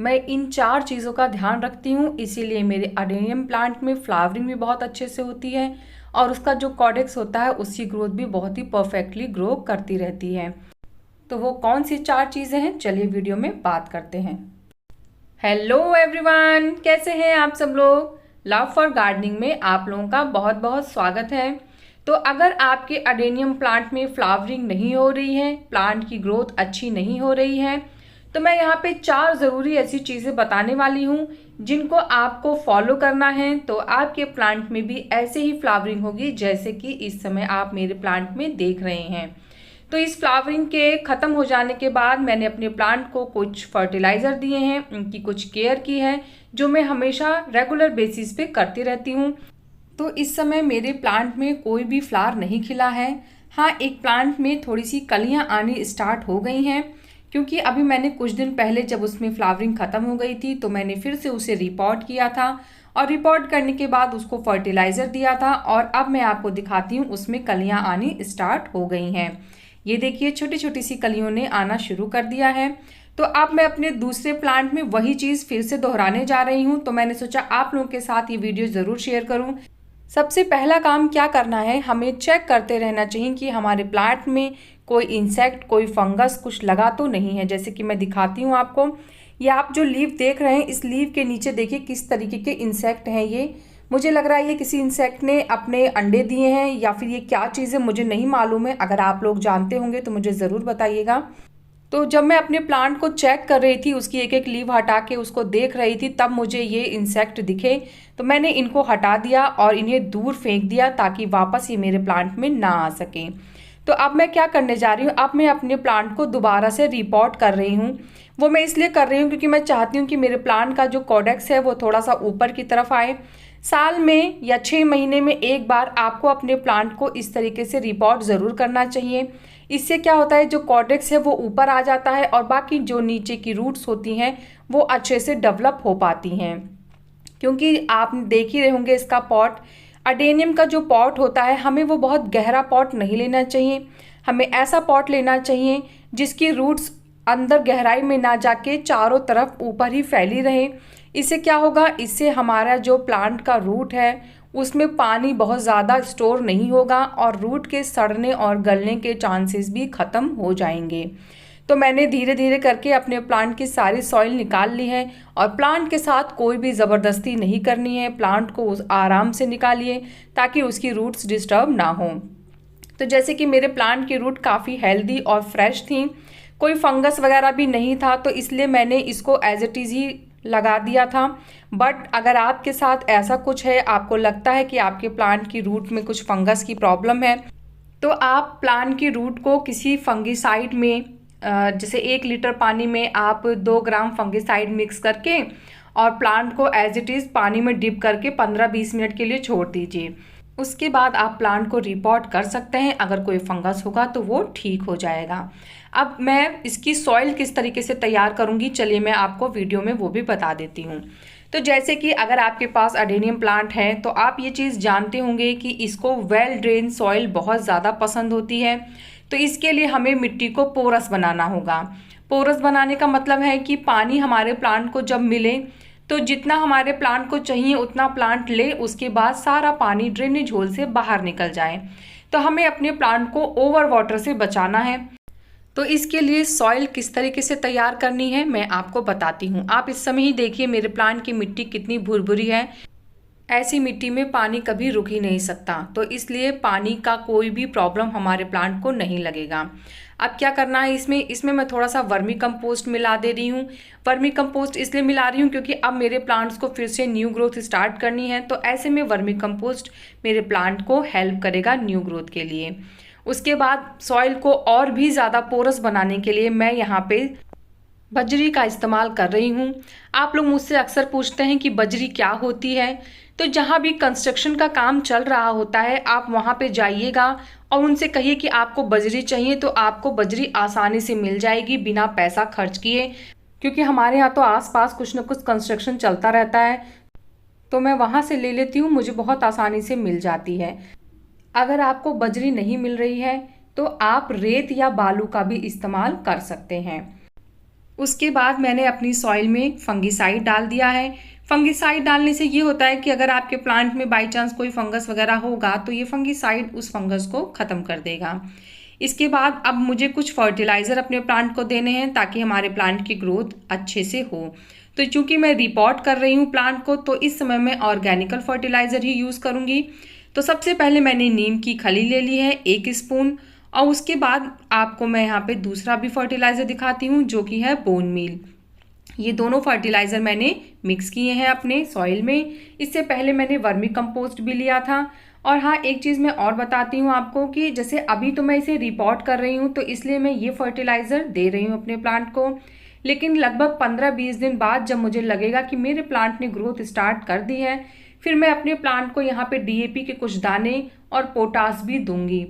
मैं इन 4 चीज़ों का ध्यान रखती हूँ, इसीलिए मेरे अडेनियम प्लांट में फ्लावरिंग भी बहुत अच्छे से होती है और उसका जो कॉडेक्स होता है उसकी ग्रोथ भी बहुत ही परफेक्टली ग्रो करती रहती है। तो वो कौन सी 4 चीज़ें हैं, चलिए वीडियो में बात करते हैं। हेलो एवरीवन, कैसे हैं आप सब लोग। लव फॉर गार्डनिंग में आप लोगों का बहुत बहुत स्वागत है। तो अगर आपके अडेनियम प्लांट में फ्लावरिंग नहीं हो रही है, प्लांट की ग्रोथ अच्छी नहीं हो रही है, तो मैं यहाँ पे 4 ज़रूरी ऐसी चीज़ें बताने वाली हूँ जिनको आपको फॉलो करना है। तो आपके प्लांट में भी ऐसे ही फ्लावरिंग होगी जैसे कि इस समय आप मेरे प्लांट में देख रहे हैं। तो इस फ्लावरिंग के ख़त्म हो जाने के बाद मैंने अपने प्लांट को कुछ फर्टिलाइज़र दिए हैं, उनकी कुछ केयर की है जो मैं हमेशा रेगुलर बेसिस पे करती रहती हूँ। तो इस समय मेरे प्लांट में कोई भी फ्लावर नहीं खिला है। हाँ, एक प्लांट में थोड़ी सी कलियाँ आनी स्टार्ट हो गई हैं, क्योंकि अभी मैंने कुछ दिन पहले जब उसमें फ्लावरिंग ख़त्म हो गई थी तो मैंने फिर से उसे रिपोर्ट किया था और रिपोर्ट करने के बाद उसको फर्टिलाइज़र दिया था और अब मैं आपको दिखाती हूँ उसमें कलियाँ आनी स्टार्ट हो गई हैं। ये देखिए, छोटी छोटी सी कलियों ने आना शुरू कर दिया है। तो अब मैं अपने दूसरे प्लांट में वही चीज़ फिर से दोहराने जा रही हूँ, तो मैंने सोचा आप लोगों के साथ ये वीडियो ज़रूर शेयर करूँ। सबसे पहला काम क्या करना है, हमें चेक करते रहना चाहिए कि हमारे प्लांट में कोई इंसेक्ट, कोई फंगस कुछ लगा तो नहीं है। जैसे कि मैं दिखाती हूँ आपको, ये आप जो लीव देख रहे हैं, इस लीव के नीचे देखिए किस तरीके के इंसेक्ट हैं। ये मुझे लग रहा है ये किसी इंसेक्ट ने अपने अंडे दिए हैं या फिर ये क्या चीज़ है मुझे नहीं मालूम है। अगर आप लोग जानते होंगे तो मुझे ज़रूर बताइएगा। तो जब मैं अपने प्लांट को चेक कर रही थी, उसकी एक एक लीव हटा के उसको देख रही थी, तब मुझे ये इंसेक्ट दिखे। तो मैंने इनको हटा दिया और इन्हें दूर फेंक दिया ताकि वापस ये मेरे प्लांट में ना आ सके। तो अब मैं क्या करने जा रही हूँ, अब मैं अपने प्लांट को दोबारा से रिपोर्ट कर रही हूँ। वो मैं इसलिए कर रही हूँ क्योंकि मैं चाहती हूँ कि मेरे प्लांट का जो कॉडेक्स है वो थोड़ा सा ऊपर की तरफ आए। साल में या 6 महीने में एक बार आपको अपने प्लांट को इस तरीके से रिपोर्ट ज़रूर करना चाहिए। इससे क्या होता है, जो कॉर्डेक्स है वो ऊपर आ जाता है और बाकी जो नीचे की रूट्स होती हैं वो अच्छे से डेवलप हो पाती हैं। क्योंकि आप देख ही रहे होंगे इसका पॉट, अडेनियम का जो पॉट होता है, हमें वो बहुत गहरा पॉट नहीं लेना चाहिए। हमें ऐसा पॉट लेना चाहिए जिसकी रूट्स अंदर गहराई में ना जाके चारों तरफ ऊपर ही फैली रहे। इससे क्या होगा, इससे हमारा जो प्लांट का रूट है उसमें पानी बहुत ज़्यादा स्टोर नहीं होगा और रूट के सड़ने और गलने के चांसेस भी ख़त्म हो जाएंगे। तो मैंने धीरे धीरे करके अपने प्लांट की सारी सॉइल निकाल ली है और प्लांट के साथ कोई भी ज़बरदस्ती नहीं करनी है। प्लांट को उस आराम से निकालिए ताकि उसकी रूट्स डिस्टर्ब ना हो। तो जैसे कि मेरे प्लांट की रूट काफ़ी हेल्दी और फ्रेश थी, कोई फंगस वगैरह भी नहीं था, तो इसलिए मैंने इसको एज इट इज़ ही लगा दिया था। बट अगर आपके साथ ऐसा कुछ है, आपको लगता है कि आपके प्लांट की रूट में कुछ फंगस की प्रॉब्लम है, तो आप प्लांट की रूट को किसी फंगिसाइड में जैसे 1 लीटर पानी में आप 2 ग्राम फंगिसाइड मिक्स करके और प्लांट को एज इट इज़ पानी में डिप करके 15-20 मिनट के लिए छोड़ दीजिए। उसके बाद आप प्लांट को रिपोर्ट कर सकते हैं। अगर कोई फंगस होगा तो वो ठीक हो जाएगा। अब मैं इसकी सॉइल किस तरीके से तैयार करूंगी, चलिए मैं आपको वीडियो में वो भी बता देती हूँ। तो जैसे कि अगर आपके पास अडेनियम प्लांट है तो आप ये चीज़ जानते होंगे कि इसको वेल ड्रेन सॉइल बहुत ज़्यादा पसंद होती है। तो इसके लिए हमें मिट्टी को पोरस बनाना होगा। पोरस बनाने का मतलब है कि पानी हमारे प्लांट को जब मिले तो जितना हमारे प्लांट को चाहिए उतना प्लांट ले, उसके बाद सारा पानी ड्रेनेज होल से बाहर निकल जाए। तो हमें अपने प्लांट को ओवर वाटर से बचाना है। तो इसके लिए सॉइल किस तरीके से तैयार करनी है मैं आपको बताती हूँ। आप इस समय ही देखिए मेरे प्लांट की मिट्टी कितनी भुरभुरी है। ऐसी मिट्टी में पानी कभी रुक ही नहीं सकता, तो इसलिए पानी का कोई भी प्रॉब्लम हमारे प्लांट को नहीं लगेगा। अब क्या करना है, इसमें मैं थोड़ा सा वर्मी कंपोस्ट मिला दे रही हूँ। वर्मी कंपोस्ट इसलिए मिला रही हूँ क्योंकि अब मेरे प्लांट्स को फिर से न्यू ग्रोथ स्टार्ट करनी है, तो ऐसे में वर्मी कंपोस्ट मेरे प्लांट को हेल्प करेगा न्यू ग्रोथ के लिए। उसके बाद सॉइल को और भी ज़्यादा पोरस बनाने के लिए मैं यहाँ पे बजरी का इस्तेमाल कर रही हूँ। आप लोग मुझसे अक्सर पूछते हैं कि बजरी क्या होती है। तो जहाँ भी कंस्ट्रक्शन का काम चल रहा होता है, आप वहाँ पे जाइएगा और उनसे कहिए कि आपको बजरी चाहिए, तो आपको बजरी आसानी से मिल जाएगी बिना पैसा खर्च किए। क्योंकि हमारे यहाँ तो आसपास कुछ न कुछ कंस्ट्रक्शन चलता रहता है, तो मैं वहाँ से ले लेती हूँ, मुझे बहुत आसानी से मिल जाती है। अगर आपको बजरी नहीं मिल रही है तो आप रेत या बालू का भी इस्तेमाल कर सकते हैं। उसके बाद मैंने अपनी सॉइल में फंगिसाइड डाल दिया है। फंगिसाइड डालने से ये होता है कि अगर आपके प्लांट में बाई चांस कोई फंगस वगैरह होगा तो ये फंगिसाइड उस फंगस को ख़त्म कर देगा। इसके बाद अब मुझे कुछ फर्टिलाइज़र अपने प्लांट को देने हैं ताकि हमारे प्लांट की ग्रोथ अच्छे से हो। तो चूंकि मैं रिपोर्ट कर रही हूँ प्लांट को, तो इस समय मैं ऑर्गेनिकल फर्टिलाइज़र ही यूज़ करूँगी। तो सबसे पहले मैंने नीम की खली ले ली है 1 स्पून, और उसके बाद आपको मैं यहाँ पे दूसरा भी फर्टिलाइज़र दिखाती हूँ जो कि है बोन मील। ये दोनों फर्टिलाइज़र मैंने मिक्स किए हैं अपने सॉइल में। इससे पहले मैंने वर्मी कंपोस्ट भी लिया था। और हाँ, एक चीज़ मैं और बताती हूँ आपको कि जैसे अभी तो मैं इसे रिपोर्ट कर रही हूँ तो इसलिए मैं ये फर्टिलाइज़र दे रही हूँ अपने प्लांट को, लेकिन लगभग 15-20 दिन बाद जब मुझे लगेगा कि मेरे प्लांट ने ग्रोथ स्टार्ट कर दी है, फिर मैं अपने प्लांट को यहाँ पे डीएपी के कुछ दाने और पोटास भी दूंगी।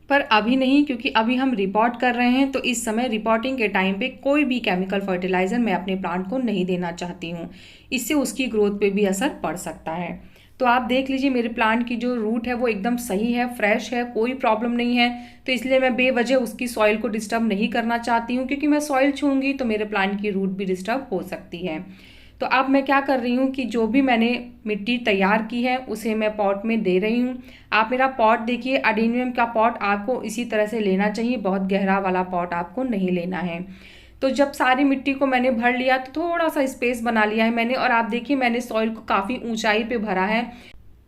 पर अभी नहीं, क्योंकि अभी हम रिपोर्ट कर रहे हैं, तो इस समय रिपोर्टिंग के टाइम पे कोई भी केमिकल फर्टिलाइज़र मैं अपने प्लांट को नहीं देना चाहती हूँ। इससे उसकी ग्रोथ पे भी असर पड़ सकता है। तो आप देख लीजिए मेरे प्लांट की जो रूट है वो एकदम सही है, फ्रेश है, कोई प्रॉब्लम नहीं है। तो इसलिए मैं बेवजह उसकी सॉइल को डिस्टर्ब नहीं करना चाहती हूँ, क्योंकि मैं सॉइल छूँगी तो मेरे प्लांट की रूट भी डिस्टर्ब हो सकती है। तो अब मैं क्या कर रही हूँ कि जो भी मैंने मिट्टी तैयार की है उसे मैं पॉट में दे रही हूँ। आप मेरा पॉट देखिए, अडेनियम का पॉट आपको इसी तरह से लेना चाहिए, बहुत गहरा वाला पॉट आपको नहीं लेना है। तो जब सारी मिट्टी को मैंने भर लिया तो थोड़ा सा स्पेस बना लिया है मैंने, और आप देखिए मैंने सॉइल को काफ़ी ऊंचाई पे भरा है।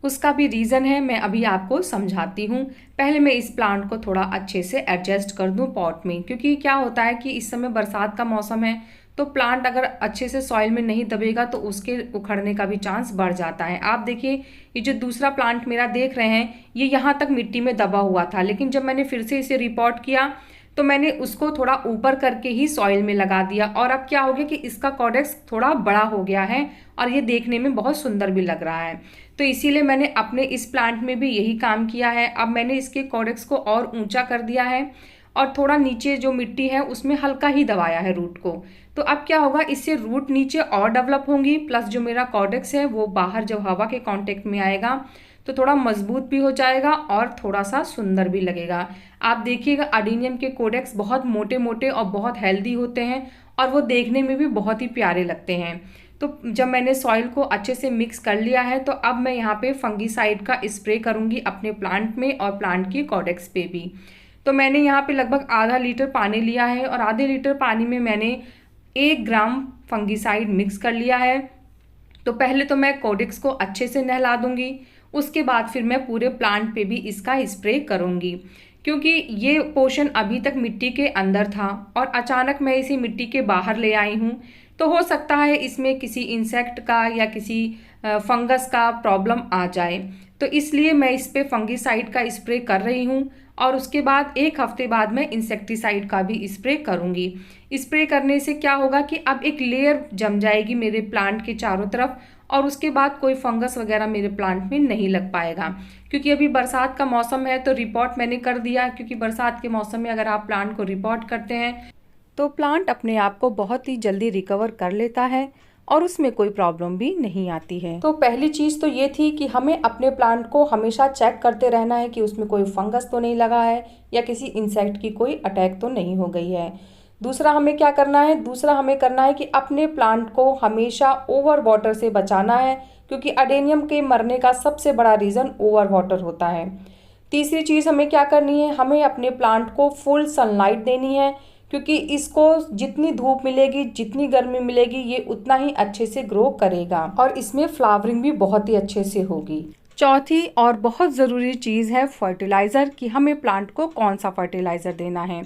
उसका भी रीज़न है, मैं अभी आपको समझाती हूँ। पहले मैं इस प्लांट को थोड़ा अच्छे से एडजस्ट कर दूँ पॉट में, क्योंकि क्या होता है कि इस समय बरसात का मौसम है, तो प्लांट अगर अच्छे से सॉइल में नहीं दबेगा तो उसके उखड़ने का भी चांस बढ़ जाता है। आप देखिए ये जो दूसरा प्लांट मेरा देख रहे हैं, ये यहाँ तक मिट्टी में दबा हुआ था, लेकिन जब मैंने फिर से इसे रिपोर्ट किया तो मैंने उसको थोड़ा ऊपर करके ही सॉइल में लगा दिया। और अब क्या हो गया कि इसका कॉडेक्स थोड़ा बड़ा हो गया है और ये देखने में बहुत सुंदर भी लग रहा है। तो इसीलिए मैंने अपने इस प्लांट में भी यही काम किया है। अब मैंने इसके कॉडेक्स को और ऊंचा कर दिया है और थोड़ा नीचे जो मिट्टी है उसमें हल्का ही दबाया है रूट को। तो अब क्या होगा, इससे रूट नीचे और डेवलप होंगी, प्लस जो मेरा कॉडेक्स है वो बाहर जब हवा के कांटेक्ट में आएगा तो थोड़ा मजबूत भी हो जाएगा और थोड़ा सा सुंदर भी लगेगा। आप देखिएगा अडीनियम के कॉडेक्स बहुत मोटे मोटे और बहुत हेल्दी होते हैं और वो देखने में भी बहुत ही प्यारे लगते हैं। तो जब मैंने सॉइल को अच्छे से मिक्स कर लिया है तो अब मैं यहाँ पे फंगीसाइड का स्प्रे करूँगी अपने प्लांट में और प्लांट की कॉडेक्स पे भी। तो मैंने यहाँ पे लगभग आधा लीटर पानी लिया है और आधे लीटर पानी में मैंने 1 ग्राम फंगीसाइड मिक्स कर लिया है। तो पहले तो मैं कॉडेक्स को अच्छे से नहला दूंगी, उसके बाद फिर मैं पूरे प्लांट पे भी इसका स्प्रे करूंगी, क्योंकि ये पोर्शन अभी तक मिट्टी के अंदर था और अचानक मैं इसे मिट्टी के बाहर ले आई हूँ। तो हो सकता है इसमें किसी इंसेक्ट का या किसी फंगस का प्रॉब्लम आ जाए, तो इसलिए मैं इस पे फंगीसाइड का स्प्रे कर रही हूँ। और उसके बाद 1 हफ्ते बाद मैं इंसेक्टिसाइड का भी स्प्रे करूँगी। स्प्रे करने से क्या होगा कि अब एक लेयर जम जाएगी मेरे प्लांट के चारों तरफ और उसके बाद कोई फंगस वगैरह मेरे प्लांट में नहीं लग पाएगा। क्योंकि अभी बरसात का मौसम है तो रिपोर्ट मैंने कर दिया, क्योंकि बरसात के मौसम में अगर आप प्लांट को रिपोर्ट करते हैं तो प्लांट अपने आप को बहुत ही जल्दी रिकवर कर लेता है और उसमें कोई प्रॉब्लम भी नहीं आती है। तो पहली चीज़ तो ये थी कि हमें अपने प्लांट को हमेशा चेक करते रहना है कि उसमें कोई फंगस तो नहीं लगा है या किसी इंसेक्ट की कोई अटैक तो नहीं हो गई है। दूसरा हमें क्या करना है, दूसरा हमें करना है कि अपने प्लांट को हमेशा ओवर वाटर से बचाना है, क्योंकि अडेनियम के मरने का सबसे बड़ा रीज़न ओवर वाटर होता है। तीसरी चीज़ हमें क्या करनी है, हमें अपने प्लांट को फुल सनलाइट देनी है, क्योंकि इसको जितनी धूप मिलेगी, जितनी गर्मी मिलेगी, ये उतना ही अच्छे से ग्रो करेगा और इसमें फ्लावरिंग भी बहुत ही अच्छे से होगी। चौथी और बहुत ज़रूरी चीज़ है फर्टिलाइज़र, कि हमें प्लांट को कौन सा फर्टिलाइज़र देना है।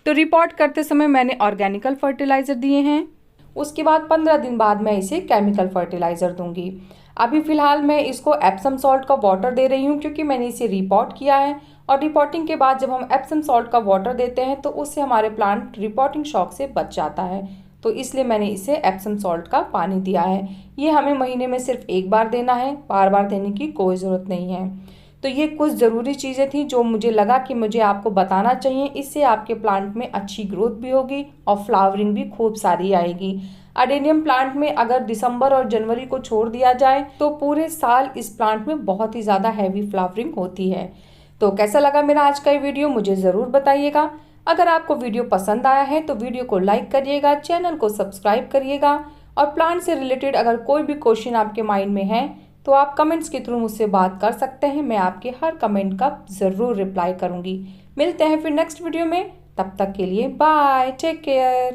तो रिपोर्ट करते समय मैंने ऑर्गेनिकल फर्टिलाइज़र दिए हैं, उसके बाद 15 दिन बाद मैं इसे केमिकल फर्टिलाइज़र दूंगी। अभी फ़िलहाल मैं इसको एप्सम सॉल्ट का वाटर दे रही हूँ, क्योंकि मैंने इसे रिपोर्ट किया है और रिपोर्टिंग के बाद जब हम एप्सम सॉल्ट का वाटर देते हैं तो उससे हमारे प्लांट रिपोर्टिंग शॉक से बच जाता है। तो इसलिए मैंने इसे एप्सम सॉल्ट का पानी दिया है। ये हमें महीने में सिर्फ 1 बार देना है, बार बार देने की कोई ज़रूरत नहीं है। तो ये कुछ ज़रूरी चीज़ें थी जो मुझे लगा कि मुझे आपको बताना चाहिए, इससे आपके प्लांट में अच्छी ग्रोथ भी होगी और फ्लावरिंग भी खूब सारी आएगी। अडेनियम प्लांट में अगर दिसंबर और जनवरी को छोड़ दिया जाए तो पूरे साल इस प्लांट में बहुत ही ज़्यादा हैवी फ्लावरिंग होती है। तो कैसा लगा मेरा आज का ये वीडियो मुझे ज़रूर बताइएगा। अगर आपको वीडियो पसंद आया है तो वीडियो को लाइक करिएगा, चैनल को सब्सक्राइब करिएगा और प्लांट से रिलेटेड अगर कोई भी क्वेश्चन आपके माइंड में है तो आप कमेंट्स के थ्रू मुझसे बात कर सकते हैं। मैं आपके हर कमेंट का ज़रूर रिप्लाई करूंगी। मिलते हैं फिर नेक्स्ट वीडियो में, तब तक के लिए बाय, टेक केयर।